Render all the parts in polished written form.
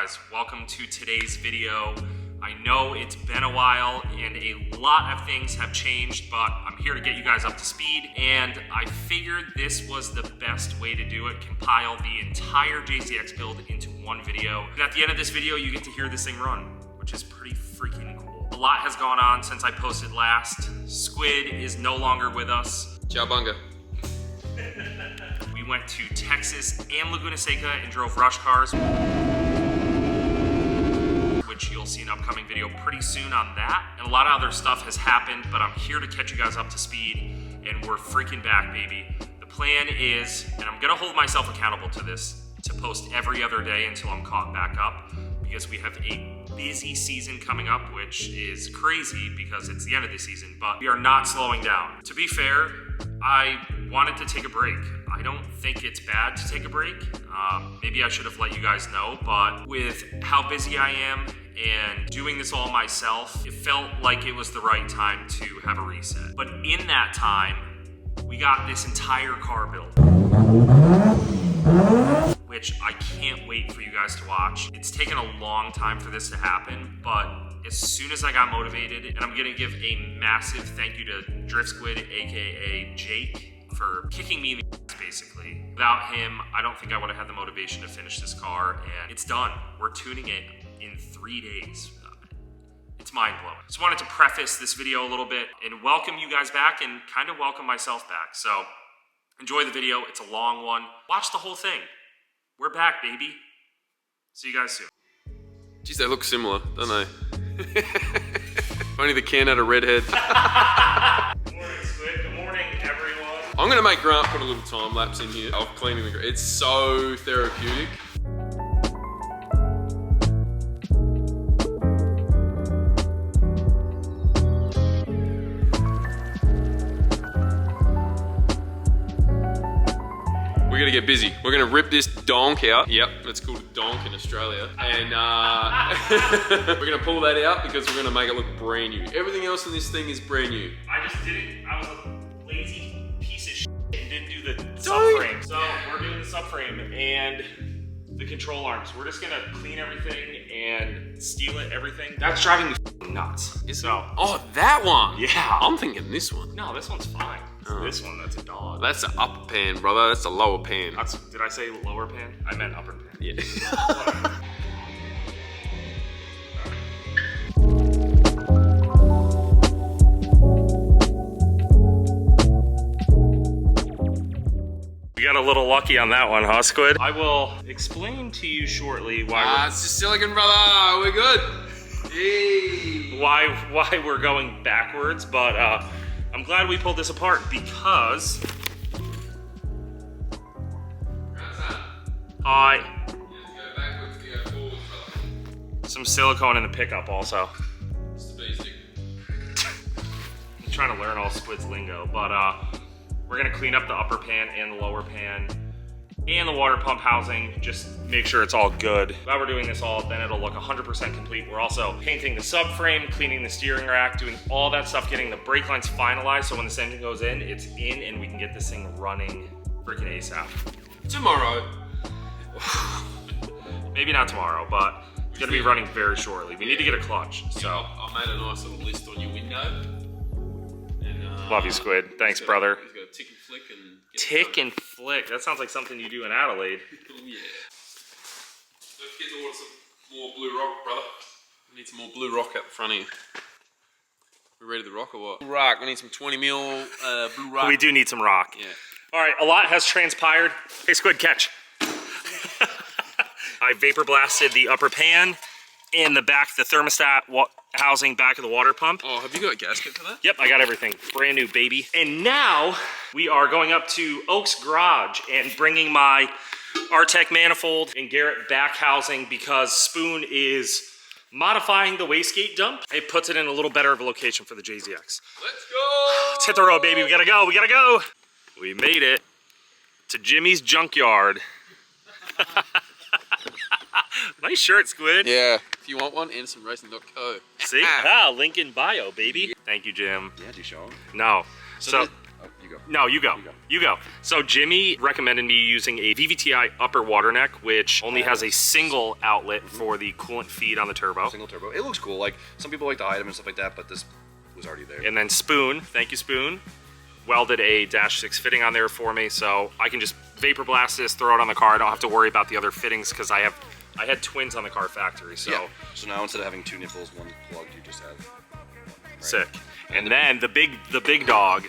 guys? Welcome to today's video. I know it's been a while and a lot of things have changed, but I'm here to get you guys up to speed, and I figured this was the best way to do it. Compile the entire JZX build into one video. And at the end of this video, you get to hear this thing run, which is pretty freaking cool. A lot has gone on since I posted last. Squid is no longer with us. Ciao bunga. We went to Texas and Laguna Seca and drove rush cars, which you'll see an upcoming video pretty soon on that. And a lot of other stuff has happened, but I'm here to catch you guys up to speed, and we're freaking back, baby. The plan is, and I'm gonna hold myself accountable to this, to post every other day until I'm caught back up, because we have a busy season coming up, which is crazy because it's the end of the season, but we are not slowing down. To be fair, I wanted to take a break. I don't think it's bad to take a break. Maybe I should have let you guys know, but with how busy I am and doing this all myself, it felt like it was the right time to have a reset. But in that time, we got this entire car built, which I can't wait for you guys to watch. It's taken a long time for this to happen, but as soon as I got motivated, and I'm gonna give a massive thank you to Drift Squid, AKA Jake, for kicking me in the ass, basically. Without him, I don't think I would have had the motivation to finish this car, and it's done. We're tuning it in 3 days. It's mind-blowing. Just wanted to preface this video a little bit and welcome you guys back and kind of welcome myself back. So enjoy the video. It's a long one. Watch the whole thing. We're back, baby. See you guys soon. Geez, they look similar, don't they? If only the can had a red head. Good morning, Squid. Good morning, everyone. I'm gonna make Grant put a little time lapse in here of cleaning the. It's so therapeutic. We're gonna get busy. We're gonna rip this donk out. Yep, it's called a donk in Australia. And we're gonna pull that out because we're gonna make it look brand new. Everything else in this thing is brand new. I just didn't, I was a lazy piece of shit and didn't do the subframe. So we're doing the subframe and the control arms. We're just gonna clean everything and steel it, everything. That's driving me nuts. So. Oh, that one? Yeah. I'm thinking this one. No, this one's fine. This one, that's a dog. That's the upper pan, brother. That's the lower pan. Did I say lower pan? I meant upper pan. Yeah. We got a little lucky on that one, huh, Squid? I will explain to you shortly why it's just silicon, brother. We're good. Hey. why we're going backwards, but I'm glad we pulled this apart because some silicone in the pickup also. It's the basic. I'm trying to learn all Squid's lingo, but we're gonna clean up the upper pan and the lower pan and the water pump housing, just make sure it's all good. While we're doing this all, then it'll look 100% complete. We're also painting the subframe, cleaning the steering rack, doing all that stuff, getting the brake lines finalized, so when this engine goes in, it's in and we can get this thing running freaking ASAP. Tomorrow. Maybe not tomorrow, but it's gonna be running very shortly. We need to get a clutch, so. I made a nice little list on your window. And, love you, Squid. Thanks, brother. He's got a tick and flick and... Tick and flick. That sounds like something you do in Adelaide. Oh, yeah. Don't forget to order some more blue rock, brother. We need some more blue rock out the front here. We ready to rock or what? Blue rock. We need some 20 mil blue rock. We do need some rock. Yeah. All right, a lot has transpired. Hey, Squid, catch. I vapor blasted the upper pan and the thermostat housing back of the water pump. Oh, have you got a gasket for that? Yep, I got everything. Brand new, baby. And now we are going up to Oak's garage and bringing my Artec manifold and Garrett back housing because Spoon is modifying the wastegate dump. It puts it in a little better of a location for the JZX. Let's go! Let's hit the road, baby. We gotta go, we gotta go. We made it to Jimmy's junkyard. Nice shirt, Squid. Yeah. If you want one, andersonracing.co. See? Link in bio, baby. Thank you, Jim. Yeah, did you show him? No. So You go. No, you go. You go. So Jimmy recommended me using a VVTi upper water neck, which only has a single outlet for the coolant feed on the turbo. Single turbo. It looks cool. Like, some people like to hide them and stuff like that, but this was already there. And then Spoon, thank you Spoon, welded a Dash 6 fitting on there for me, so I can just vapor blast this, throw it on the car. I don't have to worry about the other fittings because I had twins on the car factory, so. Yeah. So now instead of having 2 nipples, 1 plugged, you just have one. Right? Sick. And then the big dog.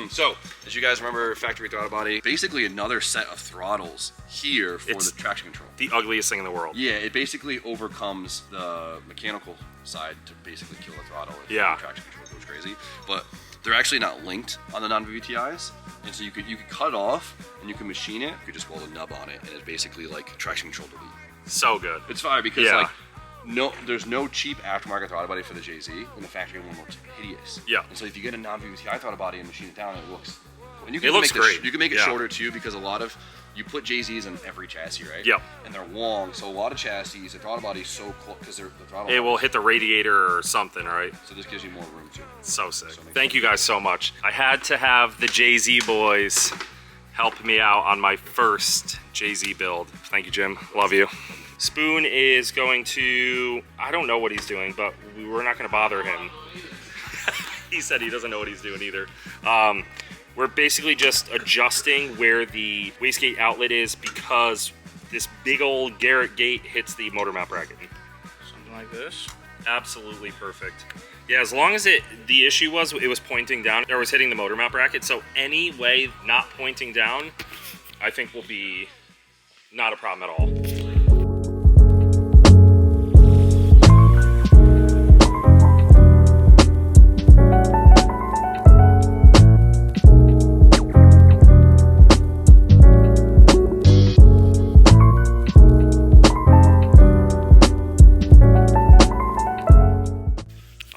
So, as you guys remember, factory throttle body, basically another set of throttles here for the traction control. The ugliest thing in the world. Yeah, it basically overcomes the mechanical side to basically kill the throttle. If Yeah. the traction control goes crazy. But they're actually not linked on the non-VVTIs. And so you could cut it off and you can machine it. You could just weld a nub on it and it's basically like traction control delete. So good. It's fire because Yeah. like there's no cheap aftermarket throttle body for the JZ, and the factory one looks hideous. Yeah. And so if you get a non-VVTi throttle body and machine it down, it looks cool. And you It looks great. You can make it Yeah. shorter too, because you put JZs in every chassis, right? Yep. And they're long, so a lot of chassis, the throttle body's so close because the throttle. It will hit the radiator or something, right? So this gives you more room too. So sick. So Thank you guys so much. I had to have the Jay-Z boys help me out on my first Jay-Z build. Thank you, Jim. Love you. Spoon is going to, I don't know what he's doing, but we're not going to bother him. He said he doesn't know what he's doing either. We're basically just adjusting where the wastegate outlet is because this big old Garrett gate hits the motor mount bracket. Something like this. Absolutely perfect. Yeah, as long as the issue was it was pointing down or was hitting the motor mount bracket, so any way not pointing down, I think will be not a problem at all.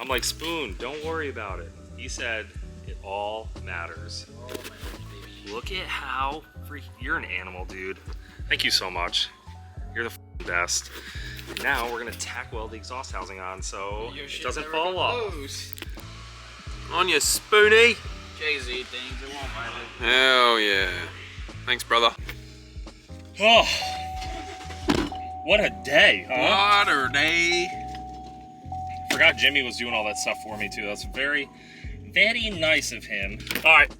Like, Spoon, don't worry about it. He said it all matters. Look at how you're an animal, dude. Thank you so much. You're the best. Now we're gonna tack weld the exhaust housing on so it doesn't fall off. On your Spoonie. Jay-Z things, it won't matter. Hell yeah. Thanks, brother. Oh, what a day, huh? Water day. Forgot Jimmy was doing all that stuff for me too. That's very, very nice of him. All right,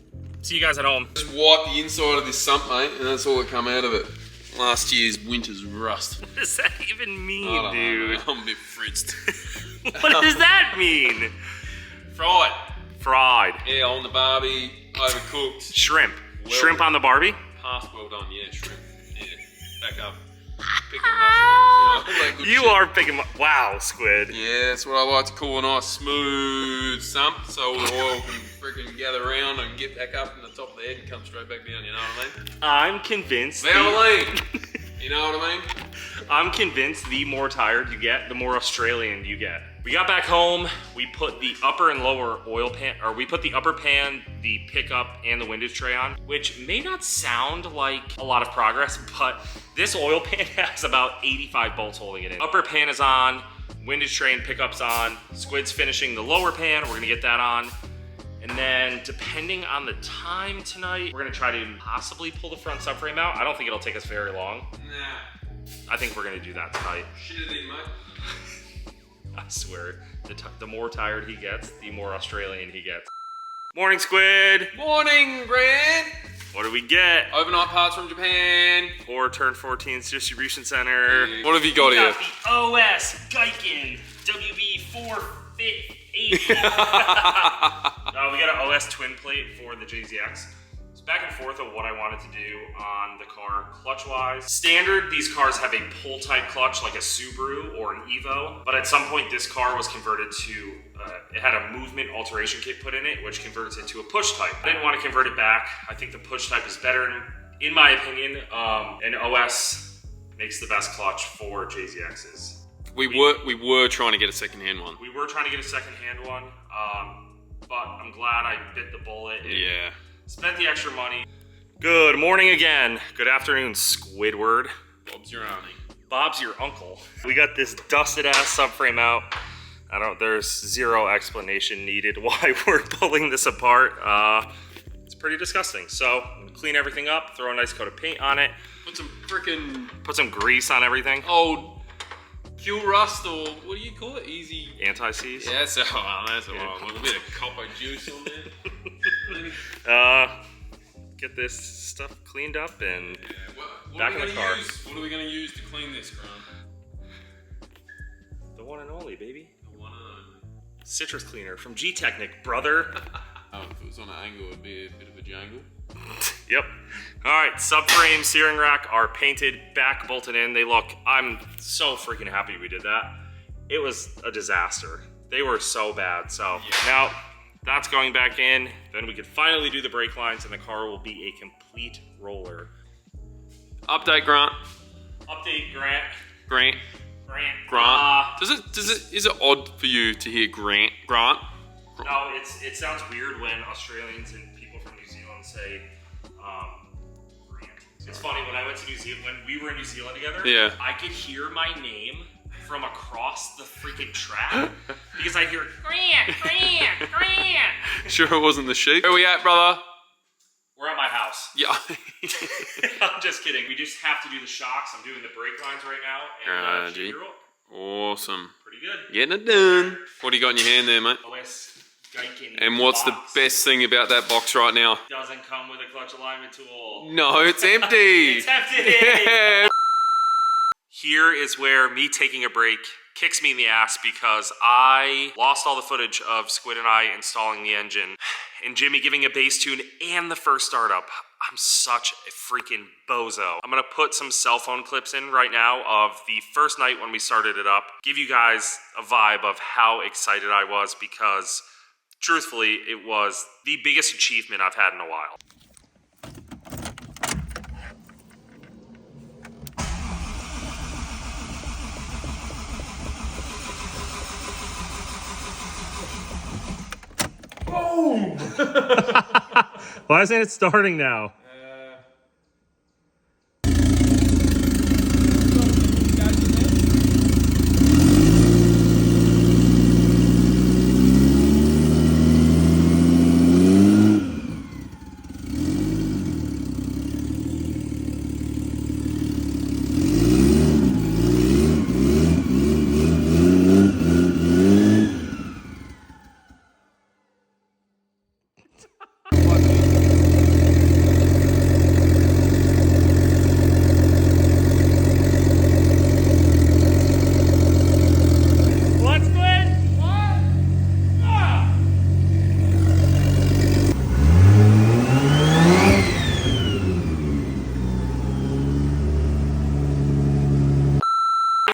see you guys at home. Just wipe the inside of this sump, mate, and that's all that come out of it. Last year's winter's rust. What does that even mean, I don't know, dude? man. I'm a bit fritzed. What does that mean? Fried. Fried. Yeah, on the barbie, overcooked. Shrimp. Well Shrimp on the Barbie? Half well done, yeah, shrimp. Yeah, back up. Picking mushrooms, all that good You shit. are picking. Wow, Squid. Yeah, that's what I like to call a nice smooth sump, so all the oil can freaking gather around and get back up in the top of the head and come straight back down, you know what I mean? I'm convinced. Valvoline, you know what I mean? I'm convinced the more tired you get, the more Australian you get. We got back home, we put the upper and lower oil pan, or we put the upper pan, the pickup, and the windage tray on, which may not sound like a lot of progress, but this oil pan has about 85 bolts holding it in. Upper pan is on, windage tray and pickup's on, Squid's finishing the lower pan, we're gonna get that on. And then, depending on the time tonight, we're gonna try to possibly pull the front subframe out. I don't think it'll take us very long. Nah, I think we're gonna do that tonight. shit it in, mate. I swear, the more tired he gets, the more Australian he gets. Morning, Squid! Morning, Brad. What do we get? Overnight parts from Japan. Or Turn 14's distribution center. What have you got We here? got the OS Geiken WB480. We got an OS twin plate for the JZX. It's back and forth of what I wanted to do on the car clutch-wise. Standard, these cars have a pull-type clutch like a Subaru or an Evo, but at some point this car was converted to, it had a movement alteration kit put in it, which converts it to a push type. I didn't want to convert it back. I think the push type is better, in my opinion, and OS makes the best clutch for JZXs. We were trying to get a second-hand one. We were trying to get a second-hand one, but I'm glad I bit the bullet. Yeah. Spent the extra money. Good morning again. Good afternoon, Squidward. Bob's your auntie. Bob's your uncle. We got this dusted ass subframe out. There's zero explanation needed why we're pulling this apart. pretty disgusting. So I'm gonna clean everything up, throw a nice coat of paint on it, put some grease on everything. old fuel rust, or what do you call it? Easy Anti-seize. Yeah, that's what I'm looking. A bit of copper juice on there. Get this stuff cleaned up and What back are in we the gonna car. use? What are we gonna use to clean this, Grant? The one and only, baby. The one and only. Citrus cleaner from G-Technic, brother. If it was on an angle, it'd be a bit of a jangle. Yep. All right, subframe, steering rack are painted, back bolted in. They look, I'm so freaking happy we did that. It was a disaster. They were so bad. So now that's going back in. Then we can finally do the brake lines and the car will be a complete roller. Update, Grant. Update, Grant. Grant. Is it odd for you to hear Grant? No, it sounds weird when Australians and people from New Zealand say Grant. It's funny, when I went to New Zealand, when we were in New Zealand together, Yeah. I could hear my name from across the freaking track because I hear Grant. Sure it wasn't the sheep. Where we at, brother? We're at my house. Yeah. I'm just kidding. We just have to do the shocks. I'm doing the brake lines right now. And G. you're Awesome. pretty good. Getting it done. What do you got in your hand there, mate? OS Geiken And what's box. the best thing about that box right now? Doesn't come with a clutch alignment tool. No, it's empty. It's empty. Yeah. Here is where me taking a break kicks me in the ass because I lost all the footage of Squid and I installing the engine and Jimmy giving a bass tune and the first startup. I'm such a freaking bozo. I'm gonna put some cell phone clips in right now of the first night when we started it up, give you guys a vibe of how excited I was because truthfully, it was the biggest achievement I've had in a while. Why isn't it starting now?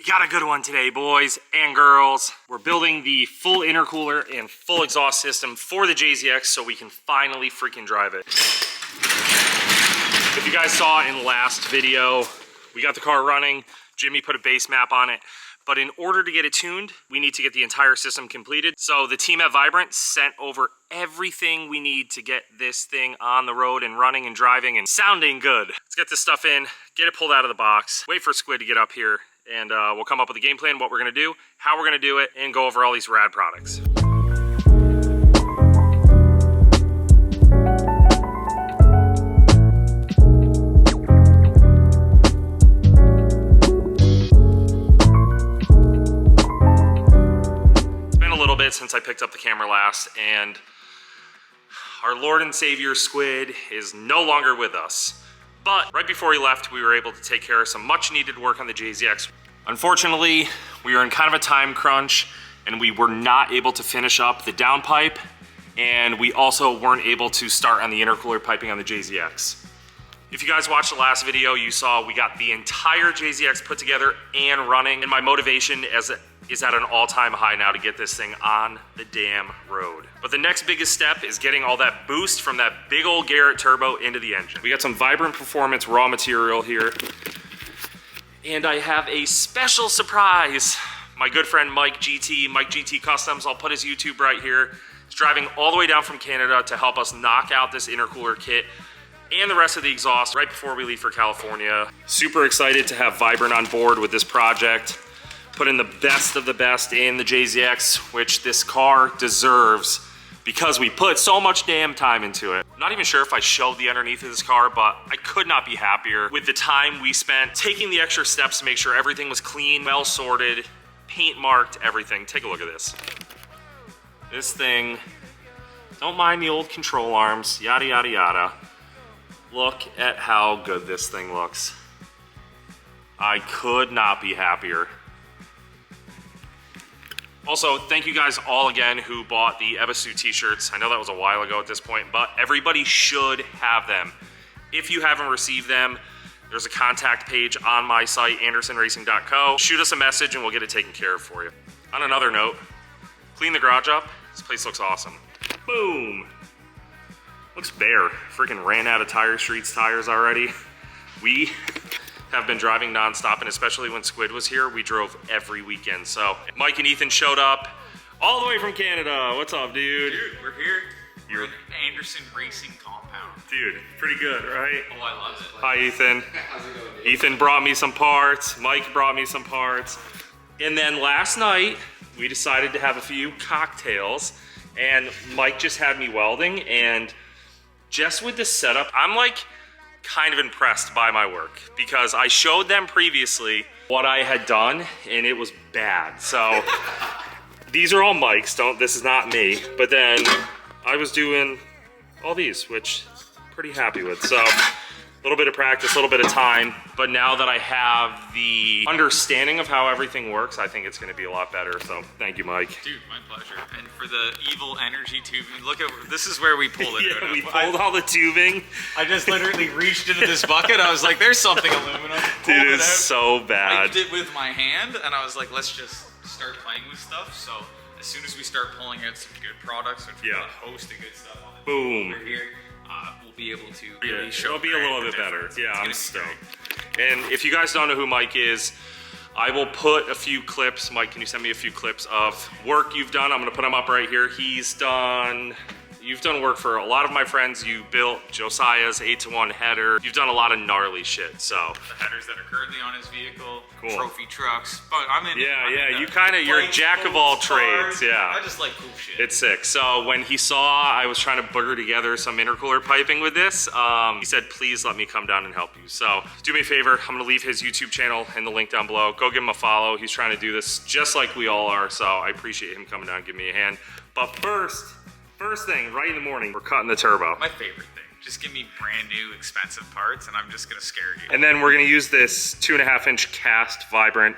Got a good one today, boys and girls. We're building the full intercooler and full exhaust system for the JZX so we can finally freaking drive it. If you guys saw in the last video, we got the car running. Jimmy put a base map on it. But in order to get it tuned, we need to get the entire system completed. So the team at Vibrant sent over everything we need to get this thing on the road and running and driving and sounding good. Let's get this stuff in, get it pulled out of the box, wait for Squid to get up here, and we'll come up with a game plan, what we're gonna do, how we're gonna do it, and go over all these rad products. It's been a little bit since I picked up the camera last, and our Lord and Savior Squid is no longer with us. But right before he left, we were able to take care of some much needed work on the JZX. Unfortunately, we were in kind of a time crunch and we were not able to finish up the downpipe, and we also weren't able to start on the intercooler piping on the JZX. If you guys watched the last video, you saw we got the entire JZX put together and running, and my motivation is at an all-time high now to get this thing on the damn road. But the next biggest step is getting all that boost from that big old Garrett turbo into the engine. We got some Vibrant Performance raw material here. And I have a special surprise. My good friend Mike GT Customs, I'll put his YouTube right here. He's driving all the way down from Canada to help us knock out this intercooler kit and the rest of the exhaust right before we leave for California. Super excited to have Vibrant on board with this project. Put in the best of the best in the JZX, which this car deserves because we put so much damn time into it. I'm not even sure if I showed the underneath of this car, but I could not be happier with the time we spent taking the extra steps to make sure everything was clean, well sorted, paint marked, everything. Take a look at this. This thing, don't mind the old control arms, yada, yada, yada. Look at how good this thing looks. I could not be happier. Also, thank you guys all again who bought the Ebisu t-shirts. I know that was a while ago at this point, but everybody should have them. If you haven't received them, there's a contact page on my site, andersonracing.co. Shoot us a message and we'll get it taken care of for you. On another note, clean the garage up. This place looks awesome. Boom. Looks bare. Freaking ran out of Tire Street's tires already. We have been driving nonstop, and especially when Squid was here, we drove every weekend. So Mike and Ethan showed up all the way from Canada. What's up, dude? Dude, we're here. You're in Anderson Racing compound. Dude, pretty good, right? Oh, I love it. Hi, Ethan. How's it going, dude? Ethan brought me some parts. Mike brought me some parts. And then last night, we decided to have a few cocktails, and Mike just had me welding, and just with the setup, I'm like kind of impressed by my work because I showed them previously what I had done and it was bad. So these are all Mike's, this is not me. But then I was doing all these, which I'm pretty happy with. So a little bit of practice, a little bit of time, but now that I have the understanding of how everything works, I think it's gonna be a lot better. So thank you, Mike. Dude, my pleasure. And for the evil energy tubing, look at, this is where we pulled it. Yeah, we pulled all the tubing. I just literally reached into this bucket. I was like, there's something aluminum. Dude, Pulled it it's out, so bad. wiped it with my hand, and I was like, let's just start playing with stuff. So as soon as we start pulling out some good products, which we're Yeah. gonna host a good stuff on it. Boom. Over here, we'll be able to Yeah, really show. it'll be a little the bit better. difference. Yeah, It's I'm gonna be stoked. great. And if you guys don't know who Mike is, I will put a few clips. Mike, can you send me a few clips of work you've done? I'm gonna put them up right here. You've done work for a lot of my friends. You built Josiah's 8-to-1 header. You've done a lot of gnarly shit, so. The headers that are currently on his vehicle, Cool. trophy trucks. But I'm in. Yeah, I'm in yeah, the you kinda, you're a bikes, jack of all boats, trades, cars. yeah. I just like cool shit. It's sick. So when he saw I was trying to booger together some intercooler piping with this, he said, please let me come down and help you. So do me a favor, I'm gonna leave his YouTube channel in the link down below. Go give him a follow. He's trying to do this just like we all are, so I appreciate him coming down and giving me a hand. But first thing, right in the morning, we're cutting the turbo. My favorite thing. Just give me brand new expensive parts and I'm just gonna scare you. And then we're gonna use this 2.5-inch cast Vibrant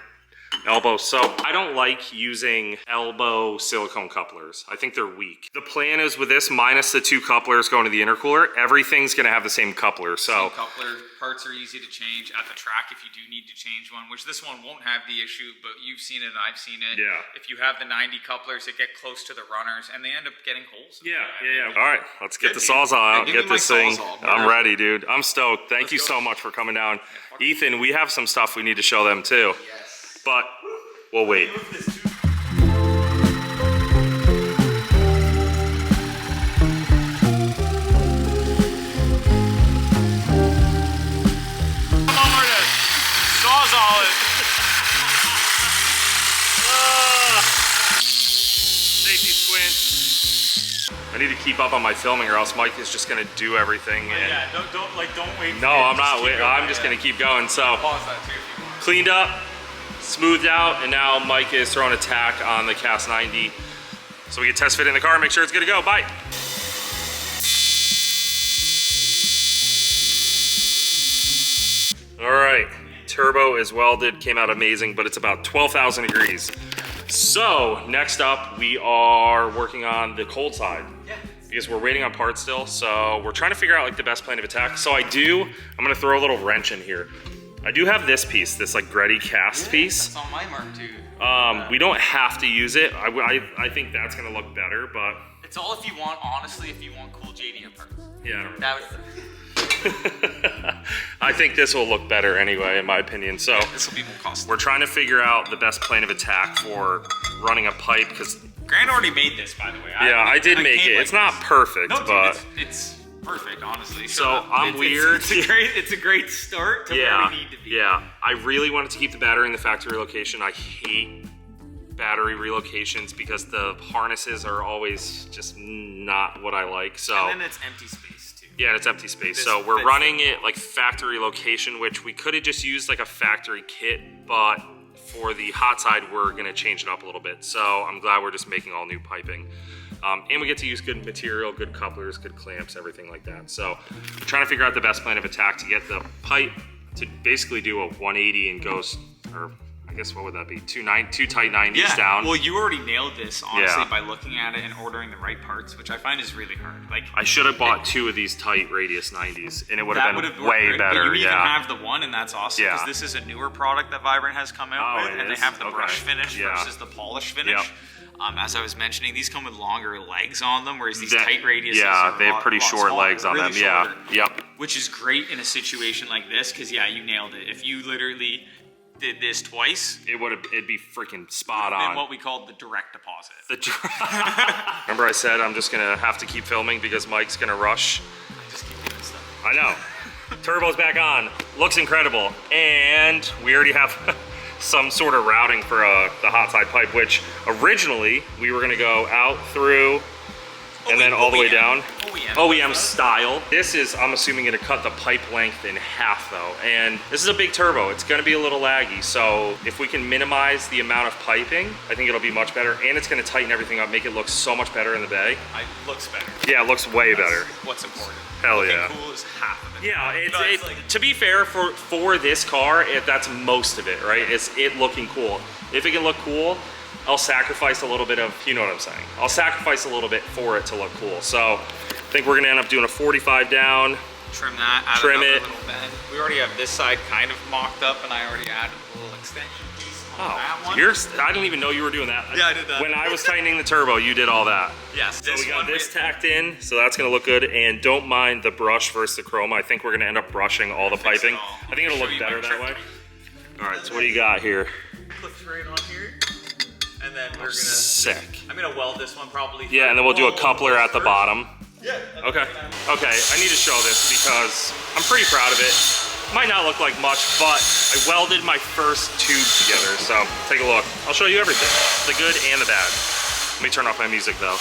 elbow. So I don't like using elbow silicone couplers. I think they're weak. The plan is with this, minus the 2 couplers going to the intercooler, everything's gonna have the same coupler. So Coupler parts are easy to change at the track if you do need to change one, which this one won't have the issue, but you've seen it and I've seen it. Yeah. If you have the 90 couplers that get close to the runners and they end up getting holes. yeah. All right, let's get Good, the dude. Sawzall out and Give me get my this thing. Sawzall. I'm ready, dude. I'm stoked. Thank you go. so much for coming down. Ethan, we have some stuff we need to show them too. Yes. But we'll wait. Sawzall it. Safety squint. I need to keep up on my filming or else Mike is just gonna do everything. And Yeah, don't wait. no, I'm not waiting. I'm just gonna keep going. So Pause that too if you want. cleaned up, smoothed out, and now Mike is throwing a tack on the Cast 90. So we can test fit in the car, make sure it's good to go. Bye. All right, turbo is welded, came out amazing, but it's about 12,000 degrees. So next up, we are working on the cold side. Yeah. Because we're waiting on parts still, so we're trying to figure out like the best plan of attack. So I'm gonna throw a little wrench in here. I do have this piece, this like Gretty cast piece. That's on my mark too. We don't have to use it. I think that's gonna look better, but It's all if you want, honestly, if you want cool JDM parts. yeah. That was I think this will look better anyway, in my opinion. So this will be more costly. we're trying to figure out the best plan of attack for running a pipe, because Grant already made this, by the way. yeah, I did make came it. like It's not this. perfect, No, dude, but it's perfect, honestly. So, I'm weird. It's a great start to where we need to be. yeah. I really wanted to keep the battery in the factory location. I hate battery relocations because the harnesses are always just not what I like. So And then it's empty space too. yeah, it's empty space. This So we're fits running it like factory location, which we could have just used like a factory kit, but for the hot side, we're gonna change it up a little bit. So I'm glad we're just making all new piping. And we get to use good material, good couplers, good clamps, everything like that. So we're trying to figure out the best plan of attack to get the pipe to basically do a 180 and goes, or I guess what would that be? Two tight 90s down. Well, you already nailed this, honestly, Yeah. by looking at it and ordering the right parts, which I find is really hard. Like, I should have bought 2 of these tight radius 90s, and it would that have would been have worked way great, better. But you even Yeah. have the one, and that's awesome Yeah. because this is a newer product that Vibrant has come out Oh, with, it and is? they have the Okay. brush finish Yeah. versus the polish finish. Yep. As I was mentioning, these come with longer legs on them, whereas these That- tight radiuses yeah, are they have pretty lot short smaller, legs on really them. Yeah. shorter, Yep. which is great in a situation like this because, yeah, you nailed it. If you literally did this twice, It'd be freaking spot then on. what we called the direct deposit. Remember I said I'm just gonna have to keep filming because Mike's gonna rush. I just keep doing stuff. I know. Turbo's back on. Looks incredible. And we already have some sort of routing for the hot side pipe, which originally we were gonna go out through and then all the way down. OEM style. This is, I'm assuming, gonna cut the pipe length in half though. And this is a big turbo. It's gonna be a little laggy. So if we can minimize the amount of piping, I think it'll be much better. And it's gonna tighten everything up, make it look so much better in the bay. It looks better. Yeah, it looks way better. What's important. Hell Looking yeah. cool is half of it. Yeah, You know, it's like, to be fair, for this car, that's most of it, right? It's it looking cool. If it can look cool, I'll sacrifice a little bit of, you know what I'm saying. I'll sacrifice a little bit for it to look cool. So I think we're gonna end up doing a 45 down. trim that, add Trim another it. little bend. We already have this side kind of mocked up, and I already added a little extension piece on that one. I didn't even know you were doing that. Yeah, I did that. When I was tightening the turbo, you did all that. Yes, So this we got one this tacked in, so that's gonna look good. And don't mind the brush versus the chroma. I think we're gonna end up brushing all the Fix it piping. all. I think it'll Show look you better my that way. trick. All right, so what do you got here? Clips right on here, and then we're gonna. Sick. I'm gonna weld this one probably. Yeah, and then we'll do a coupler at the bottom. Yeah. Okay. Okay, I need to show this because I'm pretty proud of it. Might not look like much, but I welded my first tube together, so take a look. I'll show you everything, the good and the bad. Let me turn off my music though.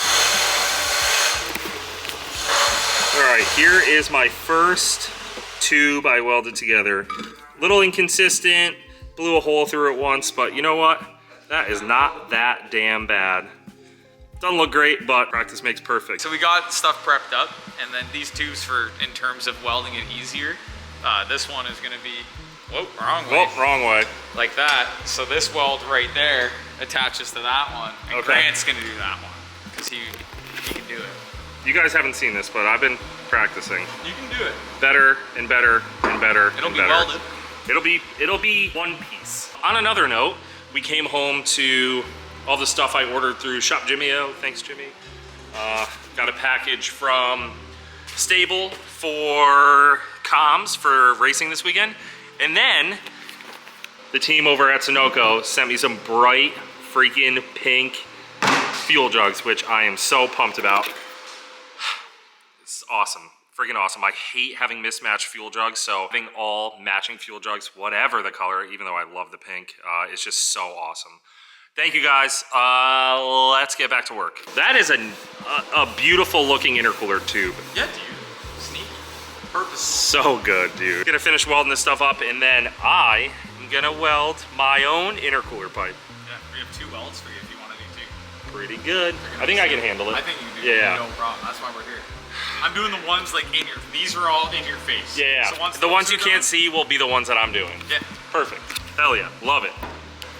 All right, here is my first tube I welded together. Little inconsistent, blew a hole through it once, but you know what? That is not that damn bad. Doesn't look great, but practice makes perfect. So we got stuff prepped up, and then these tubes for in terms of welding it easier. This one is gonna be, whoa, wrong way. Oh, wrong way. Like that. So this weld right there attaches to that one, and Okay. Grant's gonna do that one because he can do it. You guys haven't seen this, but I've been practicing. You can do it. Better and better and better. It'll and be better. welded. It'll be one piece. On another note, we came home to all the stuff I ordered through Shop Jimmyo. Thanks, Jimmy. Got a package from Stable for comms for racing this weekend. And then the team over at Sunoco sent me some bright freaking pink fuel jugs, which I am so pumped about. It's awesome. Freaking awesome. I hate having mismatched fuel jugs, so having all matching fuel jugs, whatever the color, even though I love the pink, is just so awesome. Thank you guys. Let's get back to work. That is a beautiful looking intercooler tube. Yeah, dude. Sneaky. Purpose. So good, dude. Gonna finish welding this stuff up, and then I am gonna weld my own intercooler pipe. Yeah, we have 2 welds for you if you want to do 2. Pretty good. I think I can handle it. I think you do. Yeah. No problem. That's why we're here. I'm doing the ones like in your. These are all in your face. Yeah. So once The ones you are can't done- see will be the ones that I'm doing. Yeah. Perfect. Hell yeah. Love it.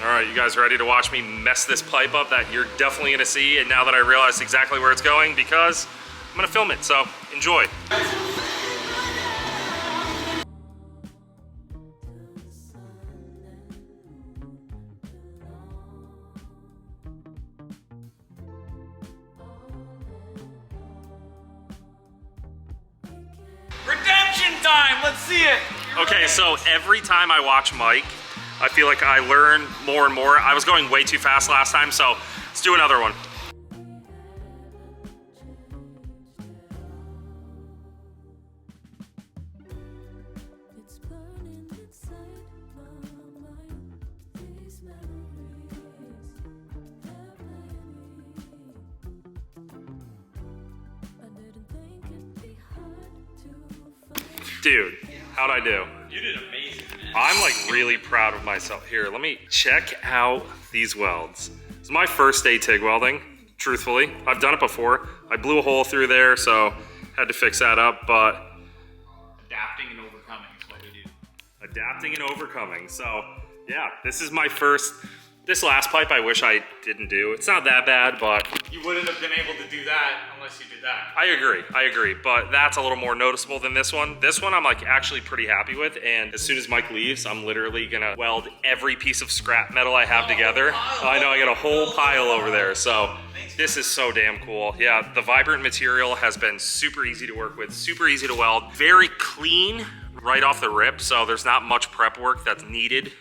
All right, you guys ready to watch me mess this pipe up that you're definitely gonna see, and now that I realized exactly where it's going, because I'm gonna film it, so enjoy. Redemption time. Let's see it. Okay, so every time I watch Mike, I feel like I learn more and more. I was going way too fast last time, so let's do another one. It's burning inside my mind, these memories. Dude, how'd I do? You did amazing, man. I'm like really proud of myself. Here, let me check out these welds. It's my first day TIG welding, truthfully. I've done it before. I blew a hole through there, so had to fix that up, but Adapting and overcoming is what we do. adapting and overcoming. So yeah, this is my first. This last pipe I wish I didn't do. It's not that bad, but You wouldn't have been able to do that unless you did that. I agree, but that's a little more noticeable than this one. This one I'm like actually pretty happy with, and as soon as Mike leaves, I'm literally gonna weld every piece of scrap metal I have together. I know, I got a whole pile over there, so this is so damn cool. Yeah, the Vibrant material has been super easy to work with, super easy to weld, very clean right off the rip, so there's not much prep work that's needed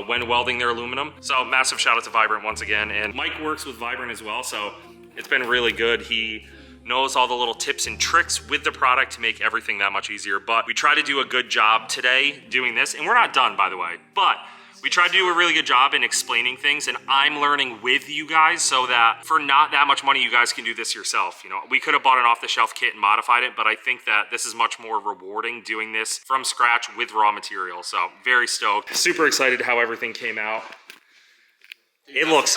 when welding their aluminum. So massive shout out to Vibrant once again, and Mike works with Vibrant as well, so it's been really good. He knows all the little tips and tricks with the product to make everything that much easier, but we try to do a good job today doing this, and we're not done, by the way, but we tried to do a really good job in explaining things, and I'm learning with you guys so that for not that much money, you guys can do this yourself. You know, we could have bought an off-the-shelf kit and modified it, but I think that this is much more rewarding doing this from scratch with raw material. So very stoked. Super excited how everything came out. It looks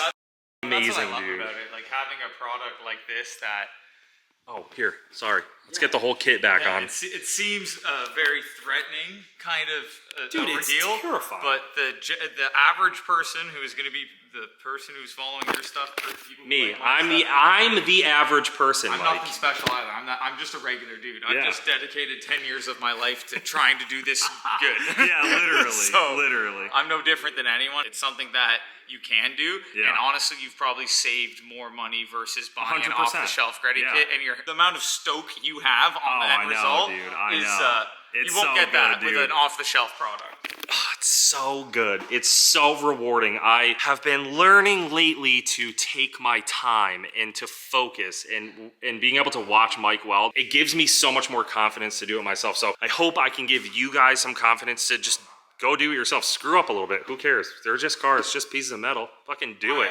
amazing, That's what I love dude. about it. Like having a product like this that Oh, here, sorry. Let's get the whole kit back on. it seems very threatening, kind of Dude, it's ordeal. terrifying. But the average person who is going to be the person who's following your stuff, people Me, like I'm myself, the average person, I'm Mike. nothing special either. I'm just a regular dude. I've Yeah. just dedicated 10 years of my life to trying to do this good. Yeah, literally, So, literally. I'm no different than anyone. It's something that you can do. Yeah. And honestly, you've probably saved more money versus buying an 100%. off-the-shelf ready Yeah. kit. And the amount of stoke you have on the I end know, result dude. I is know. It's you won't so get that good, with dude. an off-the-shelf product. It's so good. It's so rewarding. I have been learning lately to take my time and to focus and being able to watch Mike weld. It gives me so much more confidence to do it myself. So I hope I can give you guys some confidence to just go do it yourself. Screw up a little bit. Who cares? They're just cars, just pieces of metal. Fucking do it.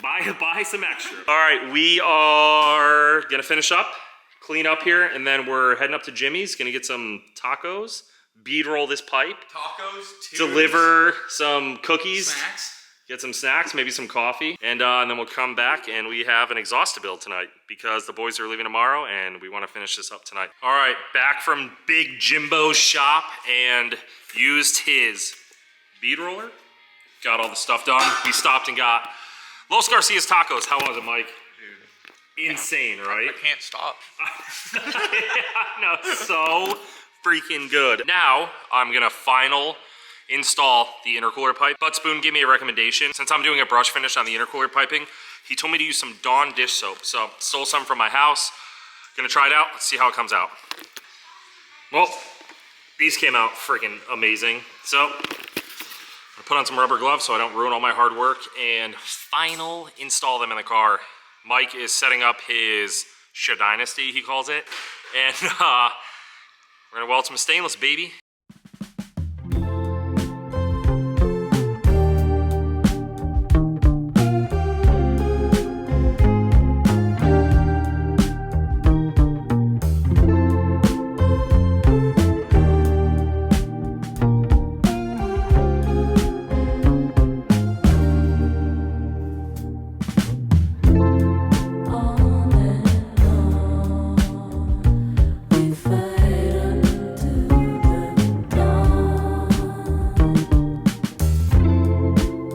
Buy some extra. All right, we are gonna finish up, clean up here, and then we're heading up to Jimmy's. Gonna get some tacos, bead roll this pipe, Tacos, deliver some cookies, snacks. get some snacks, maybe some coffee, and then we'll come back and we have an exhaust to build tonight because the boys are leaving tomorrow and we want to finish this up tonight. All right, back from Big Jimbo's shop and used his bead roller. Got all the stuff done. We stopped and got Los Garcia's tacos. How was it, Mike? Dude, insane, right? I can't stop. No, so freaking good. Now, I'm gonna final install the intercooler pipe. Bud Spoon gave me a recommendation. Since I'm doing a brush finish on the intercooler piping, he told me to use some Dawn dish soap. So, stole some from my house. Gonna try it out, let's see how it comes out. Well, these came out freaking amazing. So, I put on some rubber gloves so I don't ruin all my hard work and final install them in the car. Mike is setting up his Dynasty, he calls it. And we're gonna weld some stainless, baby. On and on, we fade into the dawn.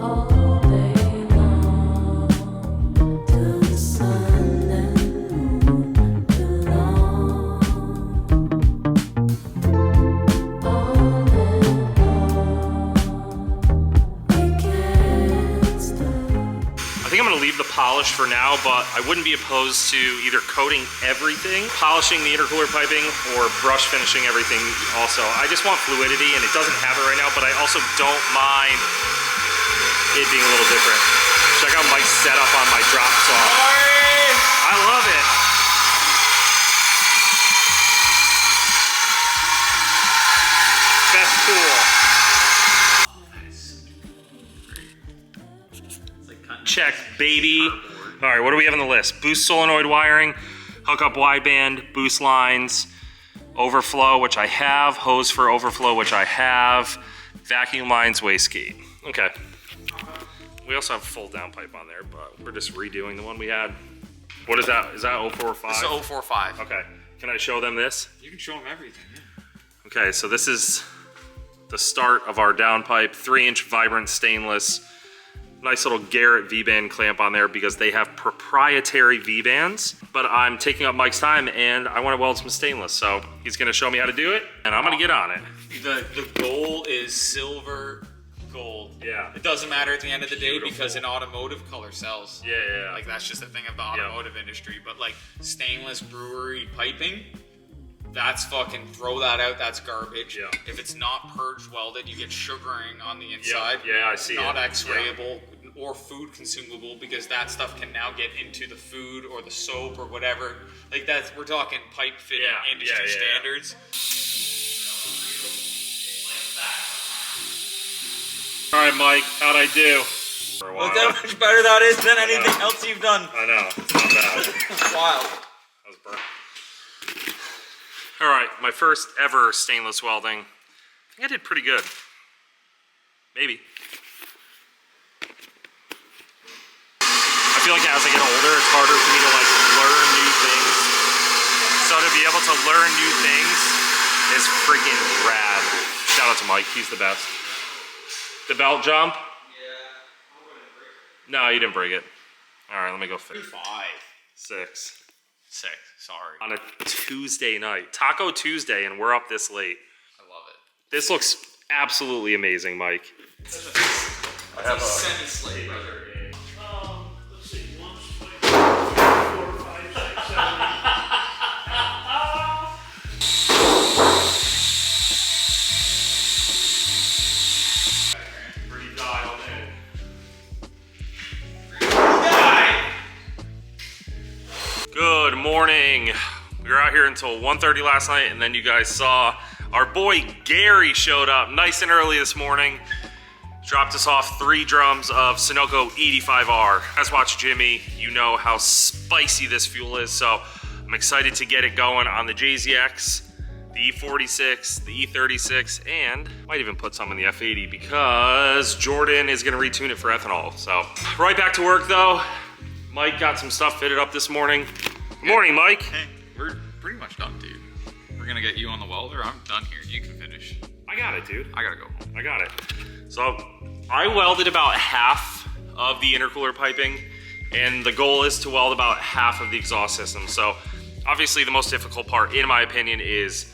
All day long, till the sun and moon belong. On and on, we can't stop. I think I'm gonna leave the polish for now, but I wouldn't be opposed to either coating everything, polishing the intercooler piping, or brush finishing everything also. I just want fluidity, and it doesn't have it right now, but I also don't mind it being a little different. Check out Mike's setup on my drop saw. I love it. Best tool. Check, baby. All right, what do we have on the list? Boost solenoid wiring, hook up wideband, boost lines, overflow, which I have, hose for overflow, which I have, vacuum lines, wastegate. Okay. We also have full downpipe on there, but we're just redoing the one we had. What is that? Is that 045? This is 045. Okay. Can I show them this? You can show them everything, yeah. Okay, so this is the start of our downpipe, 3-inch vibrant stainless. Nice little Garrett V-band clamp on there because they have proprietary V-bands. But I'm taking up Mike's time and I want to weld some stainless. So he's gonna show me how to do it and I'm gonna get on it. The goal is silver gold. Yeah. It doesn't matter at the end of the day Beautiful. because in automotive, color sells. Yeah. Like that's just a thing of the automotive industry. But like stainless brewery piping, that's fucking, throw that out, that's garbage. Yeah. If it's not purge welded, you get sugaring on the inside. Yeah, I see Not it. X-rayable or food consumable because that stuff can now get into the food or the soap or whatever. Like that's, we're talking pipe fitting industry standards. All right, Mike, how'd I do? Look how much better that is than anything else you've done. I know, it's not bad. It's wild. That was burnt. All right, my first ever stainless welding. I think I did pretty good. Maybe. I feel like as I get older, it's harder for me to like learn new things. So to be able to learn new things is freaking rad. Shout out to Mike, he's the best. The belt jump? Yeah. No, you didn't break it. All right, let me go fix. 5. 6. 6, sorry. On a Tuesday night. Taco Tuesday, and we're up this late. I love it. This looks absolutely amazing, Mike. I have a semi-slate, brother. Let's see, 1, 2, 3, 4, 5, 6, 7, 8. pretty dialed in. Good morning. We were out here until 1:30 last night, and then you guys saw our boy Gary showed up nice and early this morning. Dropped us off 3 drums of Sunoco 85R. Guys watch Jimmy, you know how spicy this fuel is, so I'm excited to get it going on the JZX, the E46, the E36, and might even put some in the F80 because Jordan is gonna retune it for ethanol. So, right back to work though. Mike got some stuff fitted up this morning. Good morning, Mike. Hey, we're pretty much done, dude. We're gonna get you on the welder. I'm done here. You can finish. I got it, dude. I gotta go home. I got it. So I welded about half of the intercooler piping, and the goal is to weld about half of the exhaust system. So obviously the most difficult part, in my opinion, is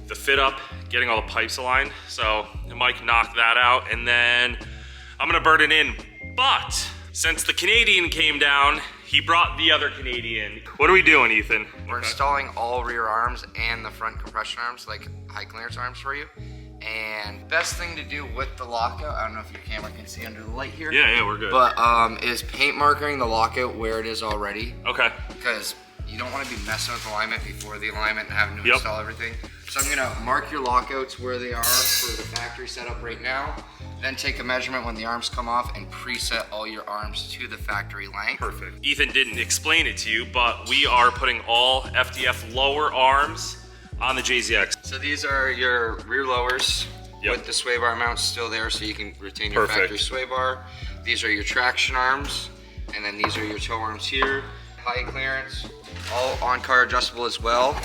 the fit up, getting all the pipes aligned. So Mike knocked that out, and then I'm gonna burn it in. But since the Canadian came down, he brought the other Canadian. What are we doing, Ethan? We're installing all rear arms and the front compression arms, like high clearance arms for you. And best thing to do with the lockout, I don't know if your camera can see under the light here. Yeah, we're good. But is paint marking the lockout where it is already. Okay. Because you don't want to be messing with alignment before the alignment and having to Yep. install everything. So I'm gonna mark your lockouts where they are for the factory setup right now. Then take a measurement when the arms come off and preset all your arms to the factory length. Perfect. Ethan didn't explain it to you, but we are putting all FDF lower arms on the JZX. So these are your rear lowers Yep. with the sway bar mounts still there so you can retain your Perfect. factory sway bar. These are your traction arms, and then these are your toe arms here. High clearance, all on-car adjustable as well.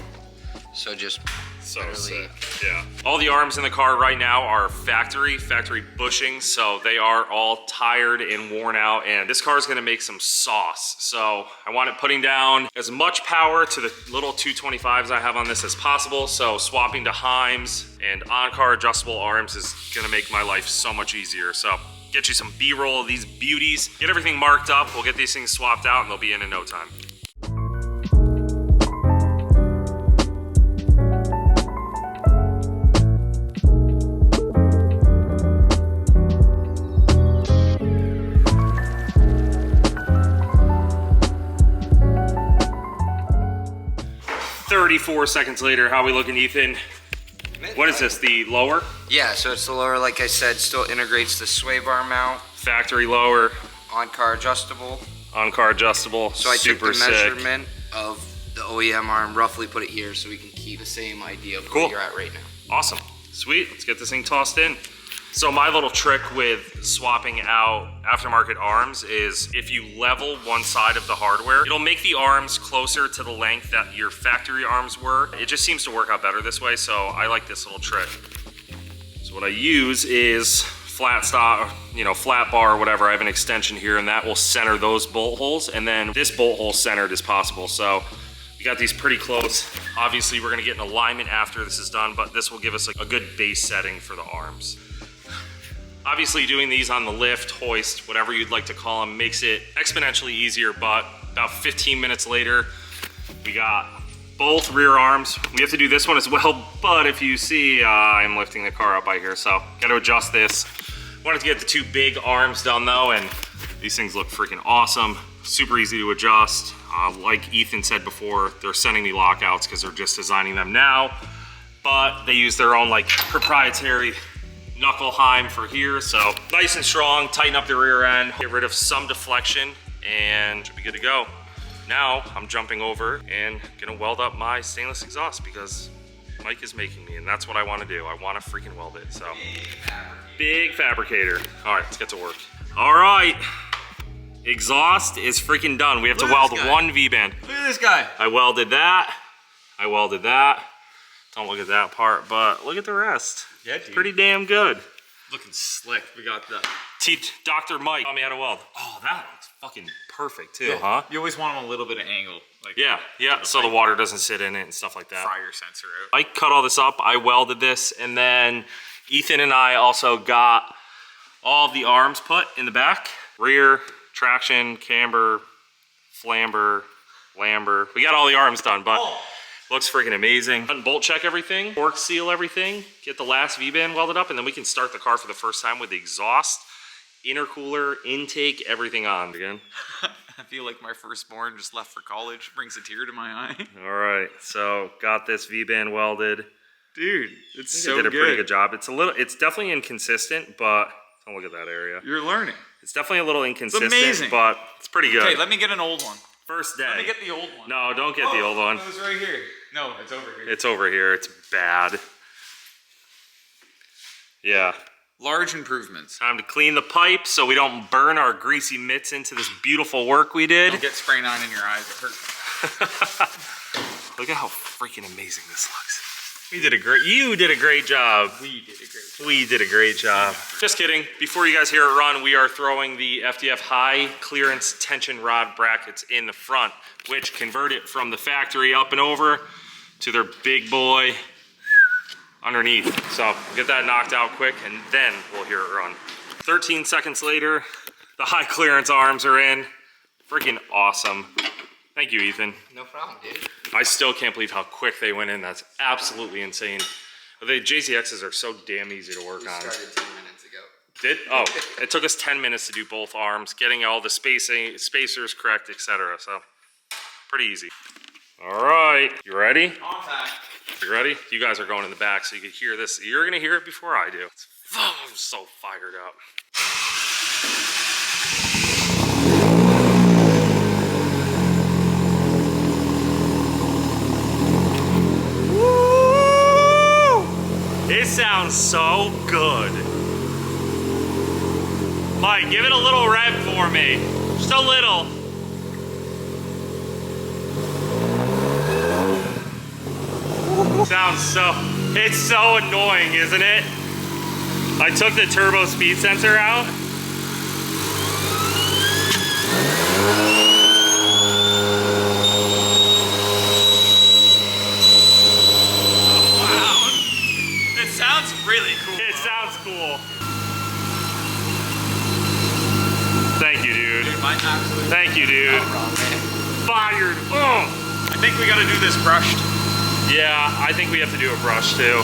So just So literally sick. Yeah. All the arms in the car right now are factory bushings, so they are all tired and worn out, and this car is gonna make some sauce. So I want it putting down as much power to the little 225s I have on this as possible, so swapping to Heims and on-car adjustable arms is gonna make my life so much easier. So get you some B-roll of these beauties, get everything marked up, we'll get these things swapped out, and they'll be in no time. "34 seconds later, how we looking, Ethan? What is this, the lower? yeah, so it's the lower, like I said, still integrates the sway bar mount, Factory lower, on-car adjustable. on-car adjustable, So I super took the sick. measurement of the OEM arm, roughly put it here so we can keep the same idea of Cool. where you're at right now. Awesome. Sweet. Let's get this thing tossed in. So my little trick with swapping out aftermarket arms is if you level one side of the hardware, it'll make the arms closer to the length that your factory arms were. It just seems to work out better this way, so I like this little trick. So what I use is flat stop, flat bar or whatever. I have an extension here and that will center those bolt holes, and then this bolt hole centered as possible. So we got these pretty close. Obviously we're gonna get an alignment after this is done, but this will give us a good base setting for the arms. Obviously doing these on the lift, hoist, whatever you'd like to call them, makes it exponentially easier, but about 15 minutes later, we got both rear arms. We have to do this one as well, but if you see, I'm lifting the car up by here, so gotta adjust this. Wanted to get the two big arms done though, and these things look freaking awesome. Super easy to adjust. Like Ethan said before, they're sending me lockouts because they're just designing them now, but they use their own proprietary knuckleheim for here, so nice and strong. Tighten up the rear end, get rid of some deflection, and should be good to go. Now I'm jumping over and gonna weld up my stainless exhaust because Mike is making me, and that's what I want to do. I want to freaking weld it. So big fabricator. All right, let's get to work. All right, exhaust is freaking done. We have to weld one V-band. Look at this guy. I welded that. I welded that. Don't look at that part, but look at the rest. Yeah, dude. Pretty damn good. Looking slick. We got the. Dr. Mike taught me how to weld. Oh, that looks fucking perfect too, huh? You always want them a little bit of angle. Yeah, so the water doesn't sit in it and stuff like that. Fry your sensor out. I cut all this up, I welded this, and then Ethan and I also got all of the arms put in the back. Rear, traction, camber, flamber, lamber. We got all the arms done, but looks freaking amazing. Bolt check everything, torque seal everything, get the last V-band welded up, and then we can start the car for the first time with the exhaust, intercooler, intake, everything on again. I feel like my firstborn just left for college. Brings a tear to my eye. All right, so got this V-band welded. Dude, it's I so did a good. pretty good job. It's definitely inconsistent, but don't look at that area. You're learning. It's definitely a little inconsistent, amazing. but it's pretty good. Okay, let me get an old one. First day. Let me get the old one. No, don't get the old one. It was right here. No, it's over here. It's over here. It's bad. Yeah. Large improvements. Time to clean the pipe so we don't burn our greasy mitts into this beautiful work we did. Don't get spray on in your eyes. It hurts. Look at how freaking amazing this looks. You did a great job. We did a great job. Just kidding. Before you guys hear it run, we are throwing the FDF high clearance tension rod brackets in the front, which convert it from the factory up and over to their big boy underneath. So get that knocked out quick and then we'll hear it run. 13 seconds later, the high clearance arms are in. Freaking awesome. Thank you, Ethan. No problem, dude. I still can't believe how quick they went in. That's absolutely insane. The JZXs are so damn easy to work on. Started 10 minutes ago. Did? Oh, it took us 10 minutes to do both arms, getting all the spacers correct, etc. So, pretty easy. All right, you ready? You ready? You guys are going in the back so you can hear this. You're gonna hear it before I do. I'm so fired up. It sounds so good. Mike, give it a little rev for me. Just a little. It's so annoying, isn't it? I took the turbo speed sensor out. Really cool. It sounds cool. Thank you, dude. Thank you, dude. Fired. Oh. I think we gotta do this brushed. Yeah, I think we have to do a brush too.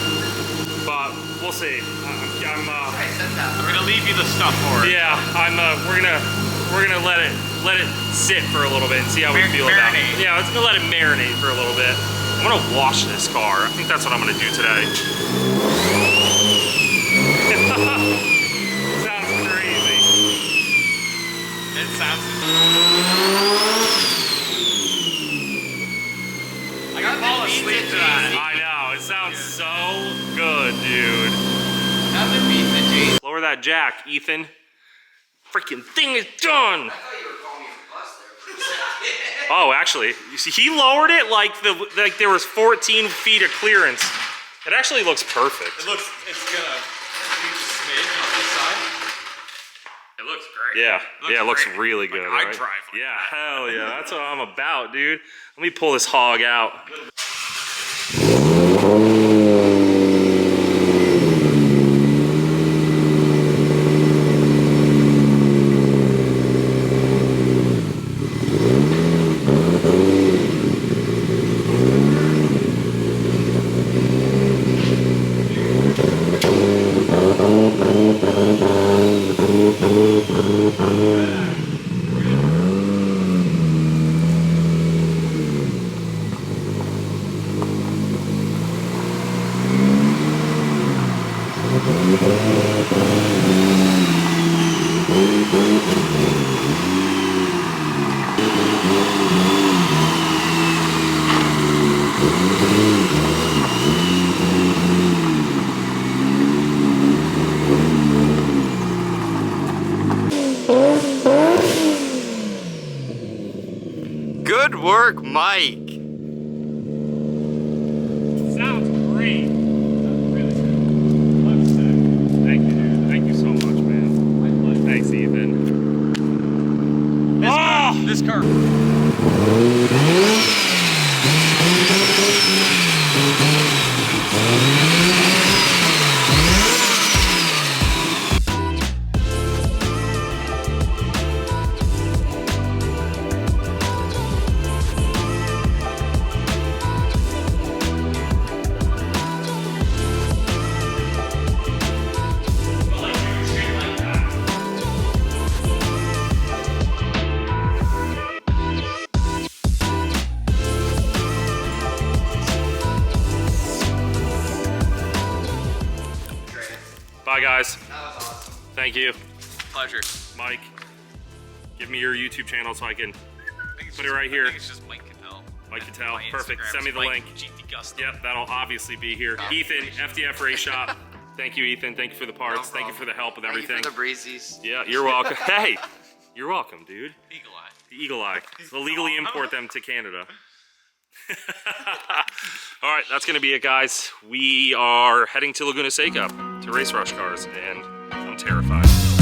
But we'll see. I'm gonna leave you the stuff for it. Yeah, we're gonna let it sit for a little bit and see how we feel about it. Yeah, it's gonna let it marinate for a little bit. I'm gonna wash this car. I think that's what I'm gonna do today. Sounds crazy. It sounds. that jack, Ethan. Freaking thing is done. Oh, actually, you see, he lowered it like there was 14 feet of clearance. It actually looks perfect. It's gonna leave a smidge on this side. It looks great. Yeah, it looks great. really good. I'd right? drive like yeah, that. hell yeah, that's what I'm about, dude. Let me pull this hog out. Good work, Mike. Sounds great. Really good. Looks sick. Thank you, dude. Thank you so much, man. Thanks, Ethan. This car. Bye, guys. Thank you. Pleasure. Mike, give me your YouTube channel so I can It's put it right here. I think it's just Mike Cattell. Mike Cattell. My Perfect. Instagram Send me is the Mike link. GT Custom. Yep, that'll obviously be here. Ethan, FDF Race Shop. Thank you, Ethan. Thank you for the parts. Thank you for the help with everything. Thank you for the breezies. Yeah, you're welcome. Hey, you're welcome, dude. Eagle Eye. The Eagle Eye. So legally import them to Canada. All right, that's going to be it, guys. We are heading to Laguna Seca to race rush cars, and I'm terrified.